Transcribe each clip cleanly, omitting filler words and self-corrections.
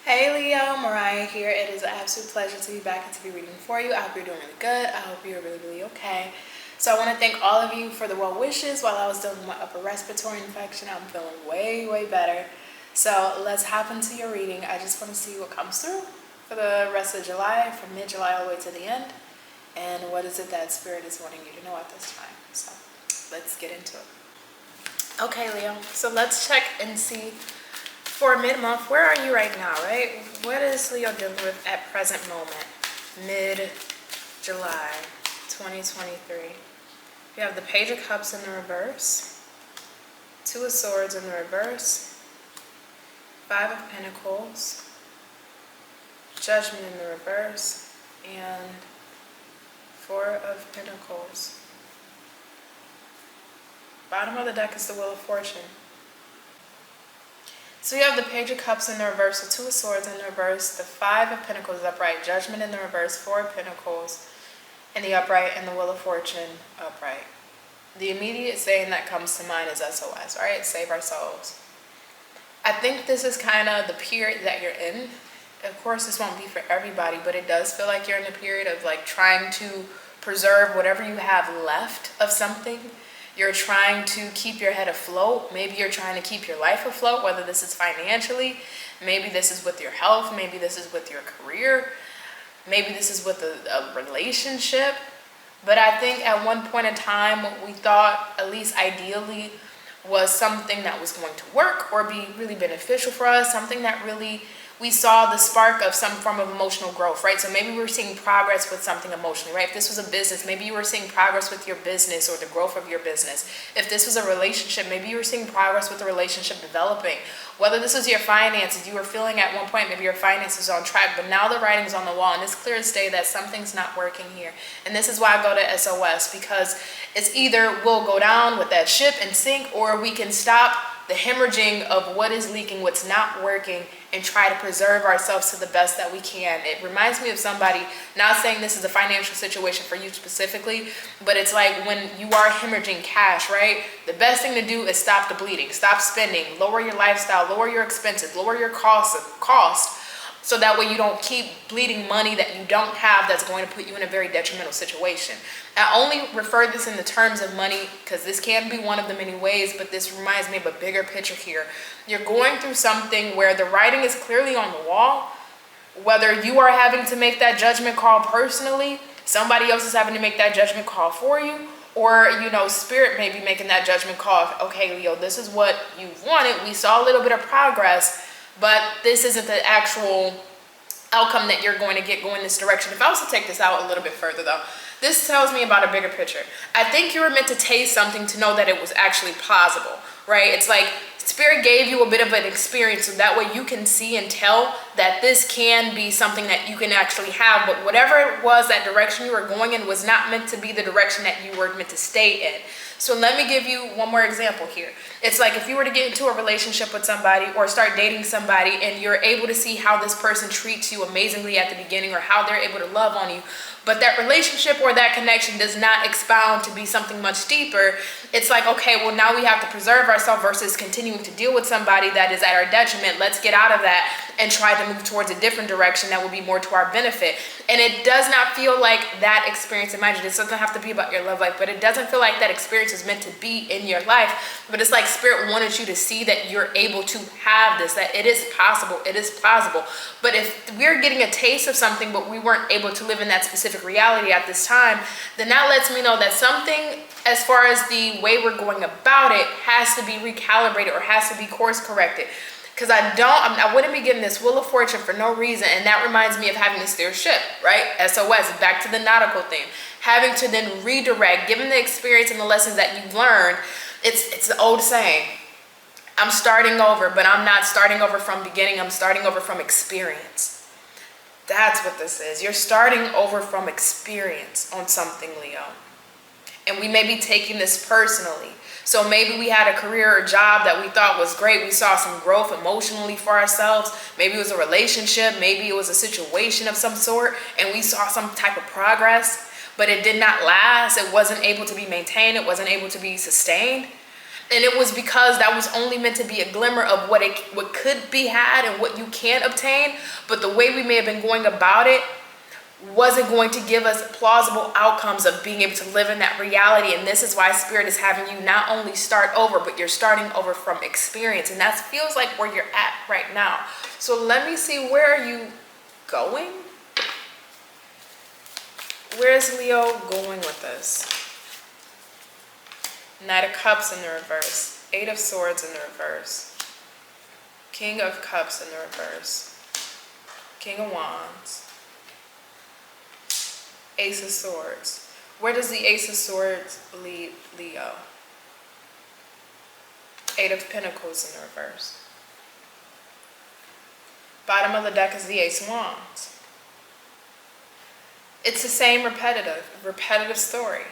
Hey Leo, Mariah here. It is an absolute pleasure to be back and to be reading for you. I hope you're doing really good. I hope you're really okay. So I want to thank all of you for the well wishes while I was dealing with my upper respiratory infection. I'm feeling way better. So let's hop into your reading. I just want to see what comes through for the rest of July, from mid-July all the way to the end. And what is it that Spirit is wanting you to know at this time. So let's get into it. Okay, Leo. So let's check and see for mid-month, where are you right now, right? What is Leo dealing with at present moment? Mid-July 2023. You have the Page of Cups in the reverse, Two of Swords in the reverse, Five of Pentacles, Judgment in the reverse, and Four of Pentacles. Bottom of the deck is the Wheel of Fortune. So you have the Page of Cups in the reverse, the Two of Swords in the reverse, the Five of Pentacles upright, Judgment in the reverse, Four of Pentacles in the upright, and the Wheel of Fortune upright. The immediate saying that comes to mind is SOS, right? Save our souls. I think this is kind of the period that you're in. Of course, this won't be for everybody, but it does feel like you're in a period of like trying to preserve whatever you have left of something. You're trying to keep your head afloat. Maybe you're trying to keep your life afloat, whether this is financially, maybe this is with your health, maybe this is with your career, maybe this is with a relationship. But I think at one point in time, what we thought, at least ideally, was something that was going to work or be really beneficial for us, something that really we saw the spark of some form of emotional growth, right? So maybe we were seeing progress with something emotionally, right? If this was a business, maybe you were seeing progress with your business or the growth of your business. If this was a relationship, maybe you were seeing progress with the relationship developing. Whether this was your finances, you were feeling at one point maybe your finances on track, but now the writing's on the wall and it's clear as day that something's not working here. And this is why I go to SOS, because it's either we'll go down with that ship and sink, or we can stop the hemorrhaging of what is leaking, what's not working, and try to preserve ourselves to the best that we can. It reminds me of somebody, not saying this is a financial situation for you specifically, but it's like when you are hemorrhaging cash, right? The best thing to do is stop the bleeding, stop spending, lower your lifestyle, lower your expenses, lower your cost, so that way you don't keep bleeding money that you don't have that's going to put you in a very detrimental situation. I only refer this in the terms of money because this can be one of the many ways, but this reminds me of a bigger picture here. You're going through something where the writing is clearly on the wall, whether you are having to make that judgment call personally, somebody else is having to make that judgment call for you, or, Spirit may be making that judgment call. Okay, Leo, this is what you wanted. We saw a little bit of progress, but this isn't the actual outcome that you're going to get going this direction. If I was to take this out a little bit further though, this tells me about a bigger picture. I think you were meant to taste something to know that it was actually plausible, right? It's like Spirit gave you a bit of an experience so that way you can see and tell that this can be something that you can actually have, but whatever it was, that direction you were going in was not meant to be the direction that you were meant to stay in. So let me give you one more example here. It's like if you were to get into a relationship with somebody or start dating somebody and you're able to see how this person treats you amazingly at the beginning or how they're able to love on you, but that relationship or that connection does not expound to be something much deeper. It's like, okay, well now we have to preserve ourselves versus continuing to deal with somebody that is at our detriment. Let's get out of that and try to move towards a different direction that will be more to our benefit. And it does not feel like that experience, imagine this doesn't have to be about your love life, but it doesn't feel like that experience is meant to be in your life. But it's like Spirit wanted you to see that you're able to have this, that it is possible, it is plausible. But if we're getting a taste of something but we weren't able to live in that specific reality at this time, then that lets me know that something, as far as the way we're going about it, has to be recalibrated or has to be course corrected. Because I wouldn't be getting this Wheel of Fortune for no reason, and that reminds me of having to steer ship, right? SOS, back to the nautical theme. Having to then redirect, given the experience and the lessons that you've learned. It's the old saying, I'm starting over, but I'm not starting over from beginning, I'm starting over from experience. That's what this is. You're starting over from experience on something, Leo. And we may be taking this personally. So maybe we had a career or job that we thought was great. We saw some growth emotionally for ourselves. Maybe it was a relationship. Maybe it was a situation of some sort. And we saw some type of progress, but it did not last. It wasn't able to be maintained. It wasn't able to be sustained. And it was because that was only meant to be a glimmer of what could be had and what you can obtain. But the way we may have been going about it wasn't going to give us plausible outcomes of being able to live in that reality. And this is why Spirit is having you not only start over, but you're starting over from experience. And that feels like where you're at right now. So let me see, where are you going? Where's Leo going with this? Knight of Cups in the reverse. 8 of Swords in the reverse. King of Cups in the reverse. King of Wands. Ace of Swords. Where does the Ace of Swords lead Leo? 8 of Pentacles in the reverse. Bottom of the deck is the Ace of Wands. It's the same repetitive story.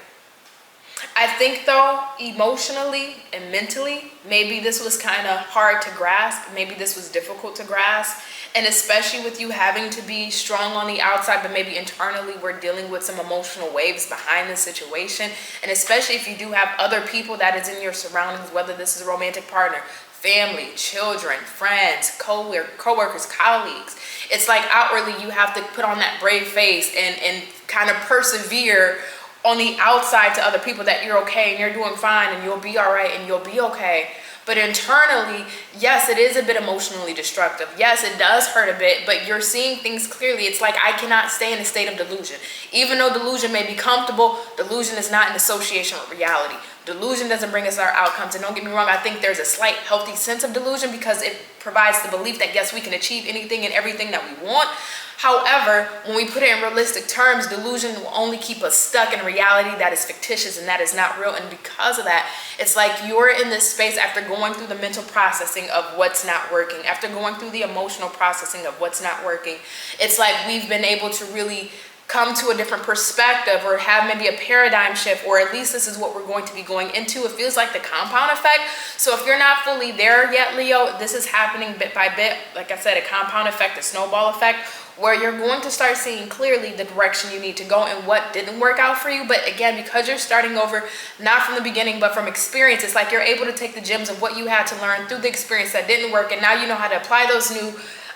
I think though, emotionally and mentally, maybe this was kind of hard to grasp. Maybe this was difficult to grasp. And especially with you having to be strong on the outside, but maybe internally we're dealing with some emotional waves behind the situation. And especially if you do have other people that is in your surroundings, whether this is a romantic partner, family, children, friends, co-workers, colleagues. It's like outwardly you have to put on that brave face and kind of persevere on the outside to other people that you're okay and you're doing fine and you'll be all right and you'll be okay. But internally, yes, it is a bit emotionally destructive. Yes, it does hurt a bit, but you're seeing things clearly. It's like I cannot stay in a state of delusion. Even though delusion may be comfortable, delusion is not in association with reality. Delusion doesn't bring us our outcomes. And don't get me wrong, I think there's a slight healthy sense of delusion because it provides the belief that yes, we can achieve anything and everything that we want. However, when we put it in realistic terms, delusion will only keep us stuck in a reality that is fictitious and that is not real. And because of that, it's like you're in this space after going through the mental processing of what's not working, after going through the emotional processing of what's not working. It's like we've been able to really come to a different perspective or have maybe a paradigm shift, or at least this is what we're going to be going into. It feels like the compound effect. So if you're not fully there yet, Leo, this is happening bit by bit. Like I said, a compound effect, a snowball effect, where you're going to start seeing clearly the direction you need to go and what didn't work out for you. But again, because you're starting over, not from the beginning, but from experience, it's like you're able to take the gems of what you had to learn through the experience that didn't work. And now you know how to apply those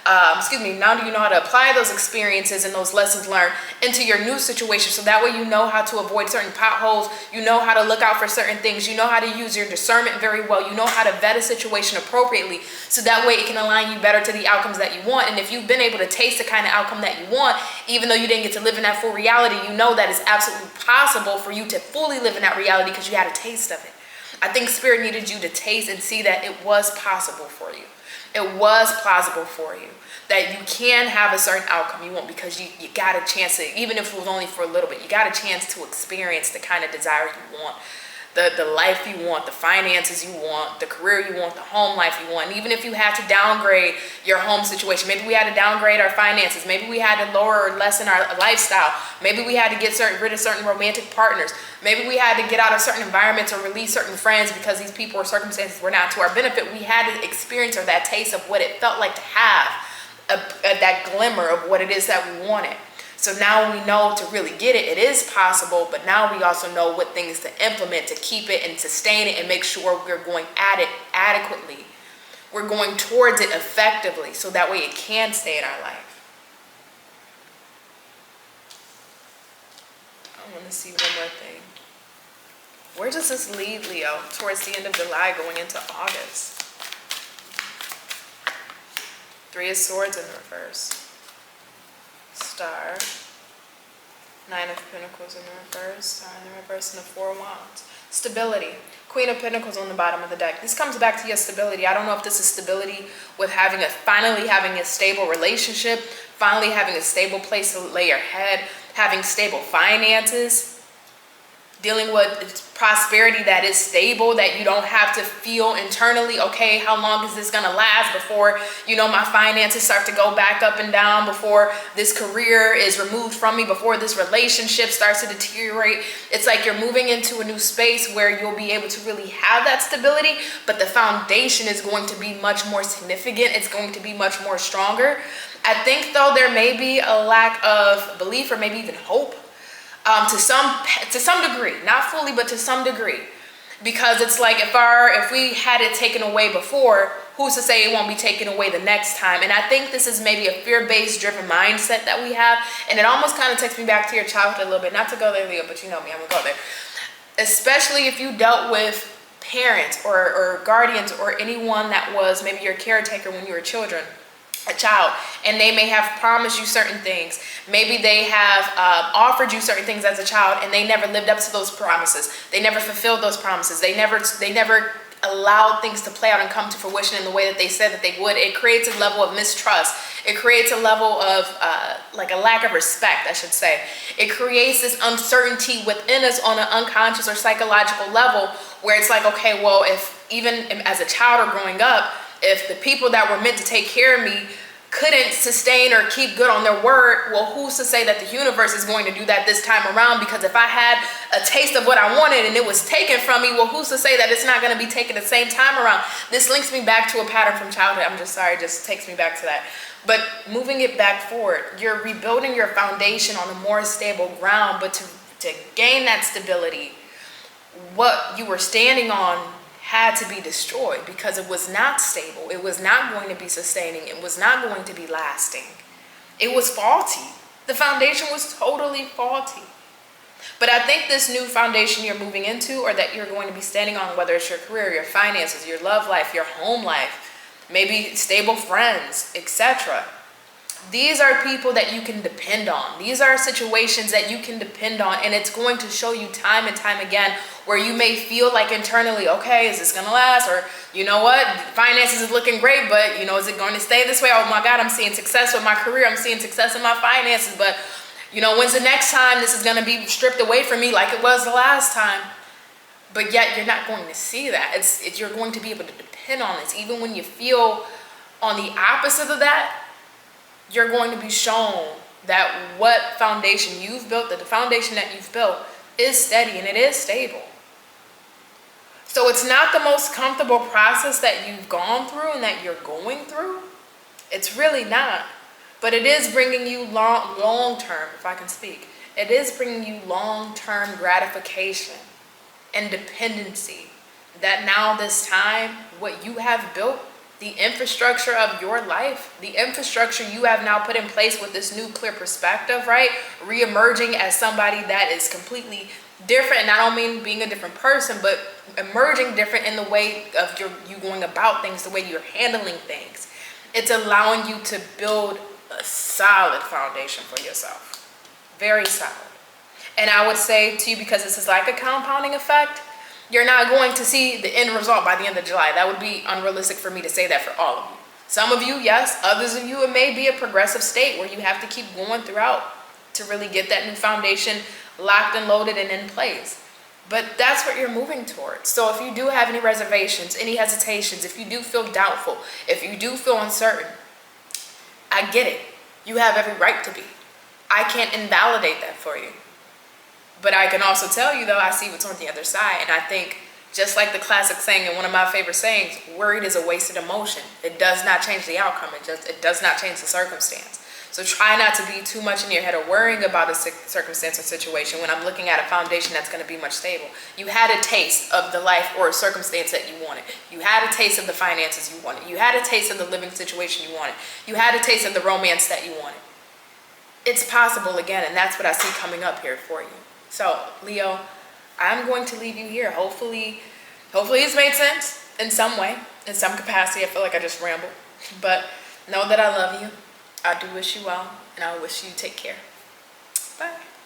now you know how to apply those experiences and those lessons learned into your new situation. So that way you know how to avoid certain potholes, you know how to look out for certain things, you know how to use your discernment very well, you know how to vet a situation appropriately, so that way it can align you better to the outcomes that you want. And if you've been able to taste the kind of outcome that you want, even though you didn't get to live in that full reality, you know that it's absolutely possible for you to fully live in that reality because you had a taste of it. I think Spirit needed you to taste and see that it was possible for you. It was plausible for you, that you can have a certain outcome you want because you got a chance to, even if it was only for a little bit, you got a chance to experience the kind of desire you want, the life you want, the finances you want, the career you want, the home life you want. And even if you had to downgrade your home situation, maybe we had to downgrade our finances, maybe we had to lower or lessen our lifestyle, maybe we had to get rid of certain romantic partners, maybe we had to get out of certain environments or release certain friends because these people or circumstances were not to our benefit. We had to experience or that taste of what it felt like to have that glimmer of what it is that we wanted. So now we know to really get it, it is possible, but now we also know what things to implement to keep it and sustain it and make sure we're going at it adequately. We're going towards it effectively so that way it can stay in our life. I want to see one more thing. Where does this lead, Leo, towards the end of July going into August? 3 of Swords in the reverse. Star. 9 of Pentacles in the reverse. Star in the reverse, and the 4 of Wands. Stability. Queen of Pentacles on the bottom of the deck. This comes back to your stability. I don't know if this is stability with finally having a stable relationship, finally having a stable place to lay your head, having stable finances, dealing with prosperity that is stable, that you don't have to feel internally, okay, how long is this going to last before, my finances start to go back up and down, before this career is removed from me, before this relationship starts to deteriorate. It's like you're moving into a new space where you'll be able to really have that stability, but the foundation is going to be much more significant. It's going to be much more stronger. I think, though, there may be a lack of belief or maybe even hope. To some degree, not fully, but to some degree. Because it's like if we had it taken away before, who's to say it won't be taken away the next time? And I think this is maybe a fear-based driven mindset that we have. And it almost kind of takes me back to your childhood a little bit. Not to go there, Leo, but you know me, I'm gonna go there. Especially if you dealt with parents or guardians or anyone that was maybe your caretaker when you were a child, and they may have promised you certain things. Maybe they have offered you certain things as a child, and they never lived up to those promises. They never fulfilled those promises. They never allowed things to play out and come to fruition in the way that they said that they would. It creates a level of mistrust. It creates a level of like a lack of respect, I should say. It creates this uncertainty within us on an unconscious or psychological level, where it's like, okay, well, if even as a child or growing up, if the people that were meant to take care of me couldn't sustain or keep good on their word, well, who's to say that the universe is going to do that this time around? Because if I had a taste of what I wanted and it was taken from me, well, who's to say that it's not going to be taken the same time around? This links me back to a pattern from childhood. I'm just sorry, it just takes me back to that. But moving it back forward, you're rebuilding your foundation on a more stable ground, but to gain that stability, what you were standing on had to be destroyed because it was not stable. It was not going to be sustaining. It was not going to be lasting. It was faulty. The foundation was totally faulty. But I think this new foundation you're moving into, or that you're going to be standing on, whether it's your career, your finances, your love life, your home life, maybe stable friends, etc. These are people that you can depend on. These are situations that you can depend on, and it's going to show you time and time again where you may feel like internally, okay, is this going to last? Or, you know what, finances is looking great, but, you know, is it going to stay this way? Oh my God, I'm seeing success with my career. I'm seeing success in my finances, but, you know, when's the next time this is going to be stripped away from me like it was the last time? But yet you're not going to see that. You're going to be able to depend on this. Even when you feel on the opposite of that, you're going to be shown that what foundation you've built, that the foundation that you've built is steady and it is stable. So it's not the most comfortable process that you've gone through and that you're going through. It's really not. But it is bringing you long-term, if I can speak, it is bringing you long-term gratification and dependency. That now this time, what you have built, the infrastructure of your life, the infrastructure you have now put in place with this new clear perspective, right? Re-emerging as somebody that is completely different. And I don't mean being a different person, but emerging different in the way of you going about things, the way you're handling things. It's allowing you to build a solid foundation for yourself. Very solid. And I would say to you, because this is like a compounding effect, you're not going to see the end result by the end of July. That would be unrealistic for me to say that for all of you. Some of you, yes. Others of you, it may be a progressive state where you have to keep going throughout to really get that new foundation locked and loaded and in place. But that's what you're moving towards. So if you do have any reservations, any hesitations, if you do feel doubtful, if you do feel uncertain, I get it. You have every right to be. I can't invalidate that for you. But I can also tell you, though, I see what's on the other side. And I think, just like the classic saying, and one of my favorite sayings, worried is a wasted emotion. It does not change the outcome. It does not change the circumstance. So try not to be too much in your head or worrying about a circumstance or situation when I'm looking at a foundation that's going to be much stable. You had a taste of the life or circumstance that you wanted. You had a taste of the finances you wanted. You had a taste of the living situation you wanted. You had a taste of the romance that you wanted. It's possible again, and that's what I see coming up here for you. So, Leo, I'm going to leave you here. Hopefully it's made sense in some way, in some capacity. I feel like I just rambled. But know that I love you. I do wish you well, and I wish you take care. Bye.